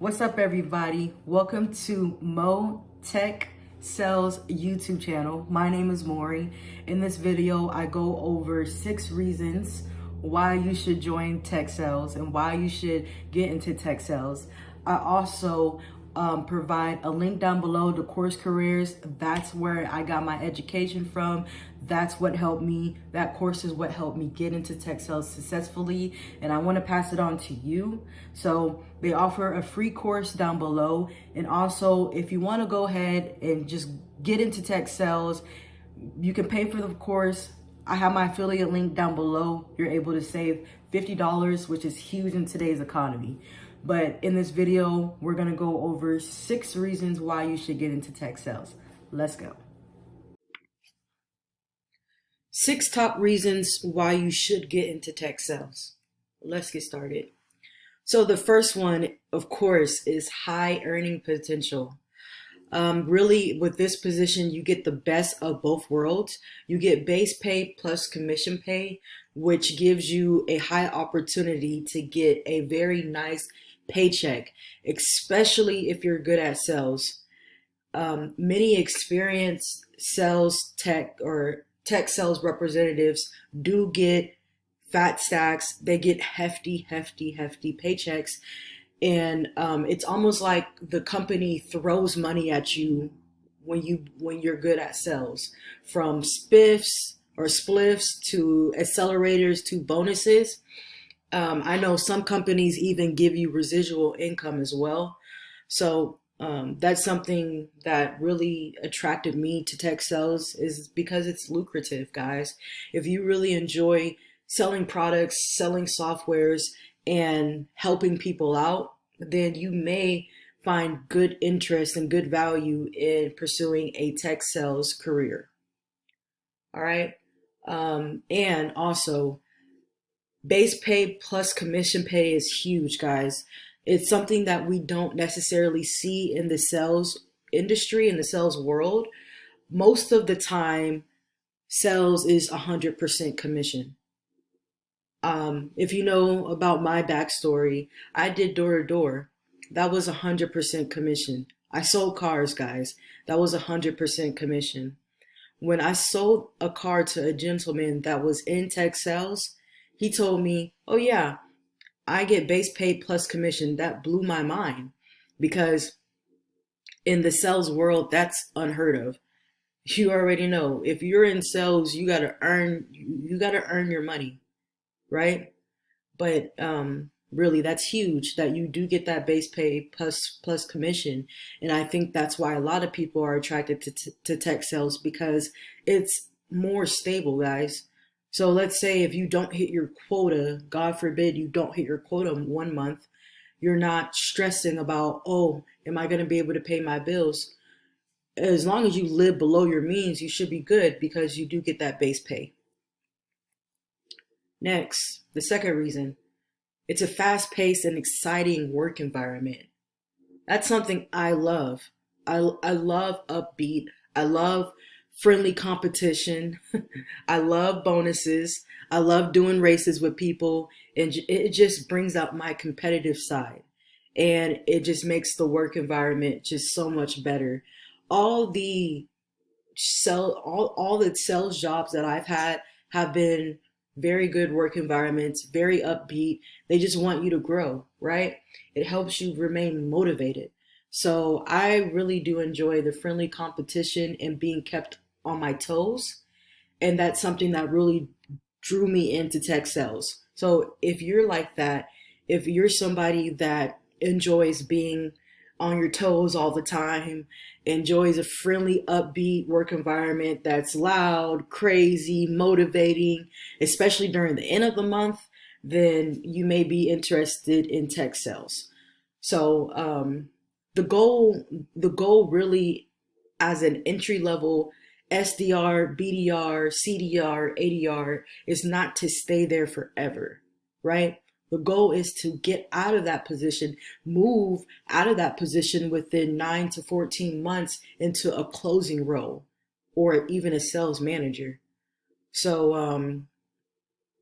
What's up, everybody? Welcome to Mo Tech Sales YouTube channel. My name is Maury. In this video, I go over 6 reasons why you should join tech sales and why you should get into tech sales. I also provide a link down below to Course Careers. That's where I got my education from. That's what helped me. That course is what helped me get into tech sales successfully, and I want to pass it on to you. So they offer a free course down below, and also if you want to go ahead and just get into tech sales, you can pay for the course. I have my affiliate link down below. You're able to save $50, which is huge in today's economy. But in this video, we're gonna go over 6 reasons why you should get into tech sales. Let's go. 6 top reasons why you should get into tech sales. Let's get started. So the first one, of course, is high earning potential. Really, with this position, you get the best of both worlds. You get base pay plus commission pay, which gives you a high opportunity to get a very nice paycheck, especially if you're good at sales. Many experienced sales tech or tech sales representatives do get fat stacks. They get hefty paychecks. And it's almost like the company throws money at you when you're good at sales, from spiffs or spliffs to accelerators to bonuses. I know some companies even give you residual income as well. So that's something that really attracted me to tech sales, is because it's lucrative, guys. If you really enjoy selling products, selling softwares, and helping people out, then you may find good interest and good value in pursuing a tech sales career. All right. And also, base pay plus commission pay is huge, guys. It's something that we don't necessarily see in the sales industry, in the sales world. Most of the time, sales is 100% commission. If you know about my backstory, I did door to door. That was 100% commission. I sold cars, guys. That was 100% commission. When I sold a car to a gentleman that was in tech sales, he told me, "Oh yeah, I get base pay plus commission." That blew my mind, because in the sales world, that's unheard of. You already know, if you're in sales, you gotta earn your money, right? But really, that's huge that you do get that base pay plus commission. And I think that's why a lot of people are attracted to tech sales, because it's more stable, guys. So let's say if you don't hit your quota, God forbid you don't hit your quota 1 month, you're not stressing about, oh, am I going to be able to pay my bills? As long as you live below your means, you should be good, because you do get that base pay. Next, the second reason, it's a fast-paced and exciting work environment. That's something I love. I love upbeat. I love friendly competition. I love bonuses. I love doing races with people, and it just brings out my competitive side, and it just makes the work environment just so much better. All the all the sales jobs that I've had have been very good work environments, very upbeat. They just want you to grow, right? It helps you remain motivated. So I really do enjoy the friendly competition and being kept on my toes. And that's something that really drew me into tech sales. So if you're like that, if you're somebody that enjoys being on your toes all the time, enjoys a friendly, upbeat work environment that's loud, crazy, motivating, especially during the end of the month, then you may be interested in tech sales. So the goal really, as an entry level SDR, BDR, CDR, ADR, is not to stay there forever, right? The goal is to get out of that position, move out of that position within 9 to 14 months into a closing role, or even a sales manager. So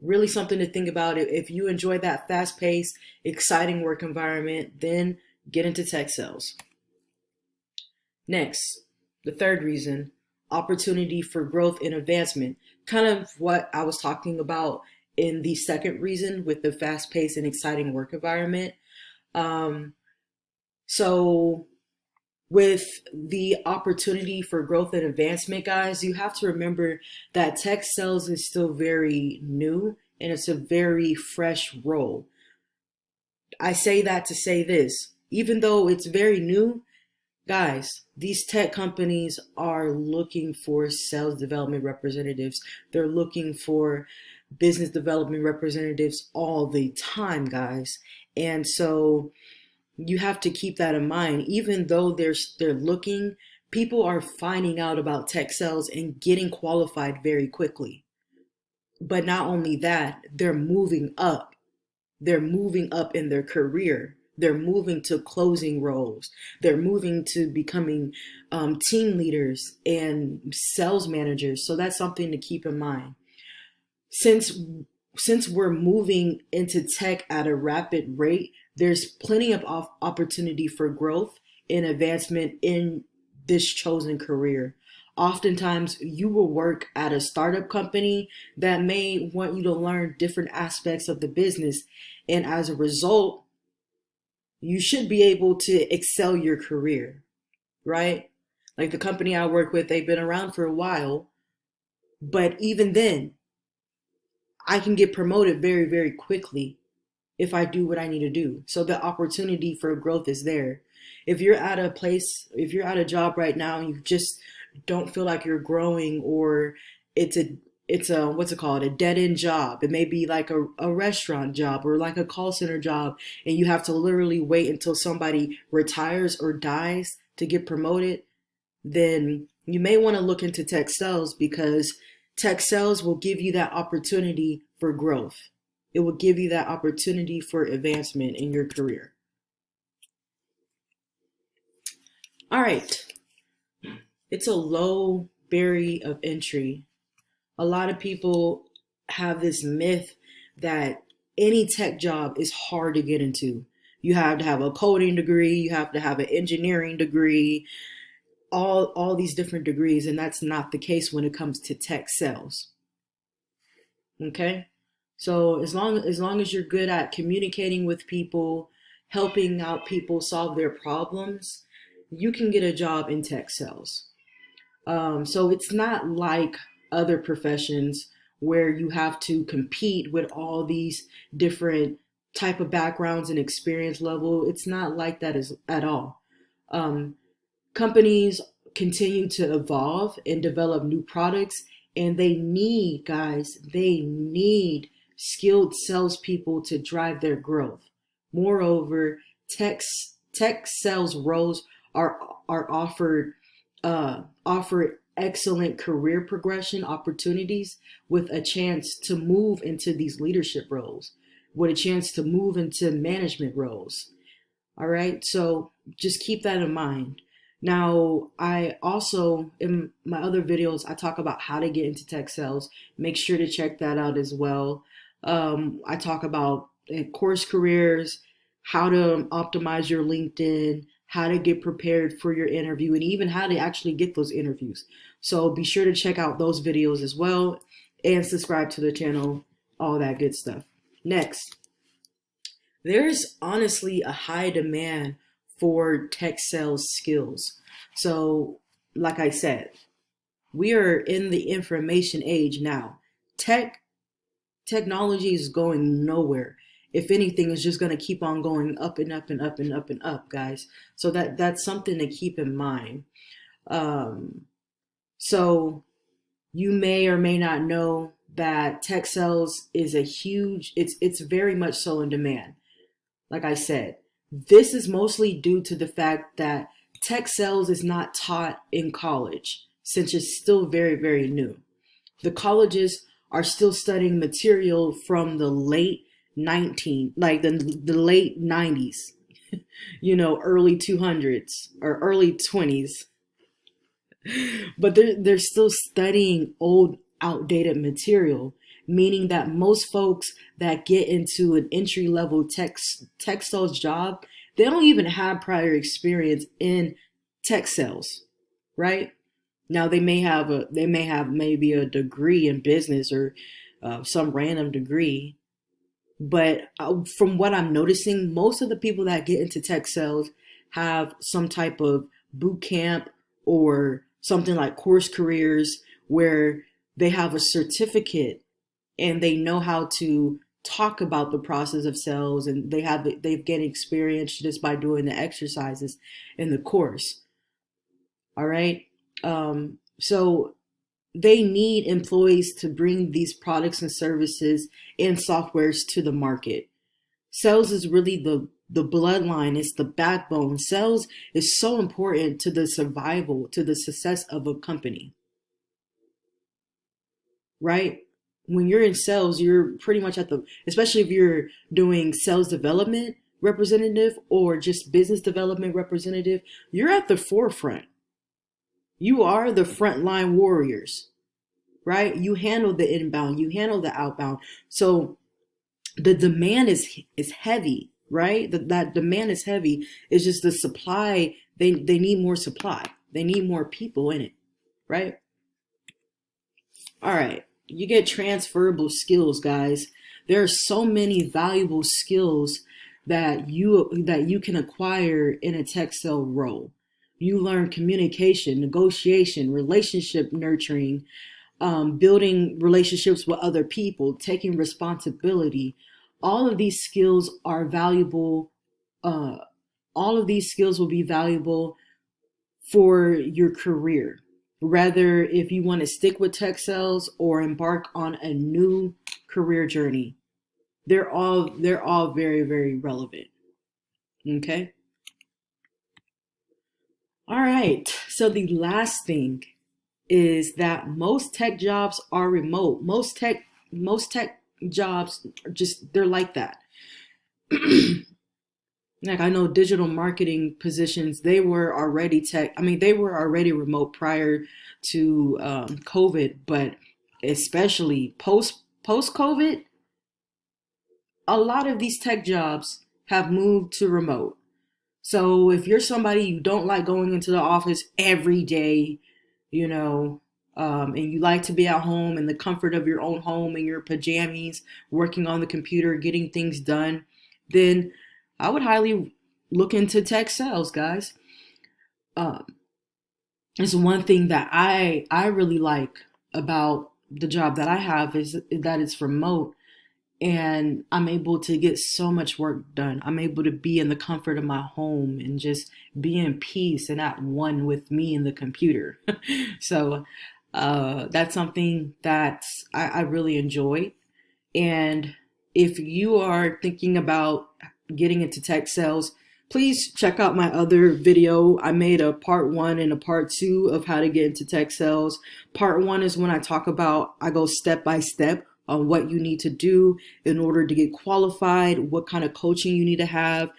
really something to think about. If you enjoy that fast-paced, exciting work environment, then get into tech sales. Next, the third reason, opportunity for growth and advancement. Kind of what I was talking about in the second reason with the fast-paced and exciting work environment. Um, so with the opportunity for growth and advancement, guys, you have to remember that tech sales is still very new and it's a very fresh role. I say that to say this, even though it's very new, guys, these tech companies are looking for sales development representatives. They're looking for business development representatives all the time, guys. And so you have to keep that in mind. Even though they're looking, people are finding out about tech sales and getting qualified very quickly. But not only that, they're moving up. They're moving up in their career. They're moving to closing roles. They're moving to becoming team leaders and sales managers. So that's something to keep in mind. Since we're moving into tech at a rapid rate, there's plenty of opportunity for growth and advancement in this chosen career. Oftentimes, you will work at a startup company that may want you to learn different aspects of the business. And as a result, you should be able to excel your career, right? Like the company I work with, they've been around for a while, but even then, I can get promoted very, very quickly if I do what I need to do. So the opportunity for growth is there. If you're at a place, if you're at a job right now and you just don't feel like you're growing, or it's a what's it called, a dead end job. It may be like a restaurant job or like a call center job, and you have to literally wait until somebody retires or dies to get promoted, then you may want to look into tech sales, because tech sales will give you that opportunity for growth. It will give you that opportunity for advancement in your career. All right. It's a low barrier of entry. A lot of people have this myth that any tech job is hard to get into. You have to have a coding degree, you have to have an engineering degree, all these different degrees, and that's not the case when it comes to tech sales. Okay? So as long as you're good at communicating with people, helping out people solve their problems, you can get a job in tech sales. So it's not like other professions where you have to compete with all these different type of backgrounds and experience level. It's not like that at all. Companies continue to evolve and develop new products, and they need, guys, they need skilled salespeople to drive their growth. Moreover, tech sales roles are offer excellent career progression opportunities, with a chance to move into these leadership roles, with a chance to move into management roles. All right, so just keep that in mind. Now, I also, in my other videos, I talk about how to get into tech sales. Make sure to check that out as well. I talk about course careers, how to optimize your LinkedIn, how to get prepared for your interview, and even how to actually get those interviews. So be sure to check out those videos as well, and subscribe to the channel, all that good stuff. Next, there's honestly a high demand for tech sales skills. So like I said, we are in the information age now. Technology is going nowhere. If anything, it's just going to keep on going up and up and up and up and up, guys. So that's something to keep in mind. So you may or may not know that tech sales is it's very much so in demand. Like I said, this is mostly due to the fact that tech sales is not taught in college, since it's still very, very new. The colleges are still studying material from the late the late 90s, early 200s or early 20s. But they're still studying old, outdated material, meaning that most folks that get into an entry-level tech sales job, they don't even have prior experience in tech sales, right? Now they may have maybe a degree in business or some random degree, but from what I'm noticing, most of the people that get into tech sales have some type of boot camp or something like course careers where they have a certificate and they know how to talk about the process of sales, and they've gained experience just by doing the exercises in the course. All right. So they need employees to bring these products and services and softwares to the market. Sales is really the bloodline, it's the backbone. Sales is so important to the survival, to the success of a company, right? When you're in sales, you're pretty much at the, especially if you're doing sales development representative or just business development representative, you're at the forefront. You are the frontline warriors, right? You handle the inbound, you handle the outbound. So the demand is heavy, right? That demand is heavy. It's just the supply, they need more supply. They need more people in it, right? All right. You get transferable skills, guys. There are so many valuable skills that you can acquire in a tech sale role. You learn communication, negotiation, relationship nurturing, building relationships with other people, taking responsibility. All of these skills are valuable. Uh, all of these skills will be valuable for your career, whether if you want to stick with tech sales or embark on a new career journey. They're all very, very relevant. Okay. All right. So the last thing is that most tech jobs are remote. Most tech jobs are just they're like that. Like I know digital marketing positions, they were already tech. I mean, they were already remote prior to COVID, but especially post COVID, a lot of these tech jobs have moved to remote. So if you're somebody you don't like going into the office every day, you know, and you like to be at home in the comfort of your own home in your pajamas, working on the computer, getting things done, then I would highly look into tech sales, guys. Um, it's one thing that I really like about the job that I have is that it's remote and I'm able to get so much work done. I'm able to be in the comfort of my home and just be in peace and at one with me and the computer. So that's something that I really enjoy. And if you are thinking about getting into tech sales, please check out my other video. I made a part one and a part two of how to get into tech sales. Part one is when I go step by step on what you need to do in order to get qualified, what kind of coaching you need to have,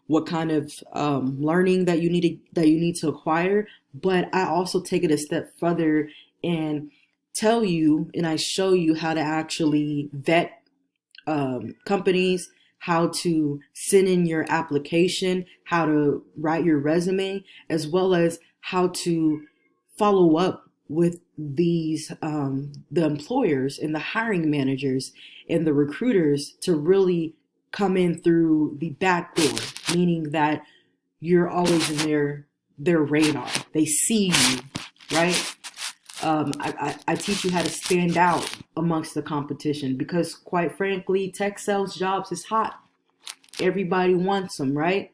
what kind of learning that you need to acquire. But I also take it a step further and tell you and I show you how to actually vet companies, how to send in your application, how to write your resume, as well as how to follow up with these the employers and the hiring managers and the recruiters to really come in through the back door, meaning that you're always in their radar. They see you, right? I teach you how to stand out amongst the competition because, quite frankly, tech sales jobs is hot. Everybody wants them, right?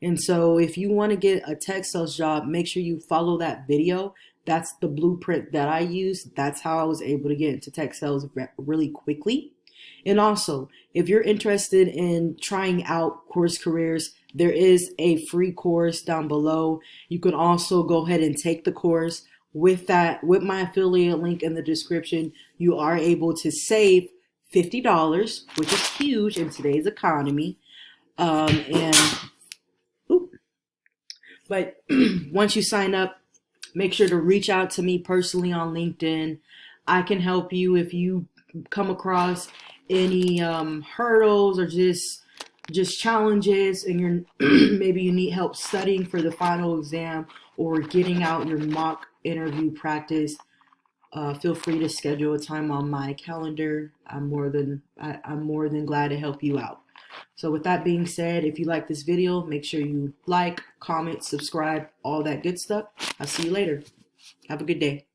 And so if you want to get a tech sales job, make sure you follow that video. That's the blueprint that I use. That's how I was able to get into tech sales really quickly. And also, if you're interested in trying out course careers, there is a free course down below. You can also go ahead and take the course. With my affiliate link in the description, you are able to save $50, which is huge in today's economy. And but once you sign up, make sure to reach out to me personally on LinkedIn. I can help you if you come across any hurdles or just just challenges and you're maybe you need help studying for the final exam or getting out your mock interview practice, feel free to schedule a time on my calendar. I'm more than glad to help you out. So with that being said, if you like this video, make sure you like, comment, subscribe, all that good stuff. I'll see you later. Have a good day.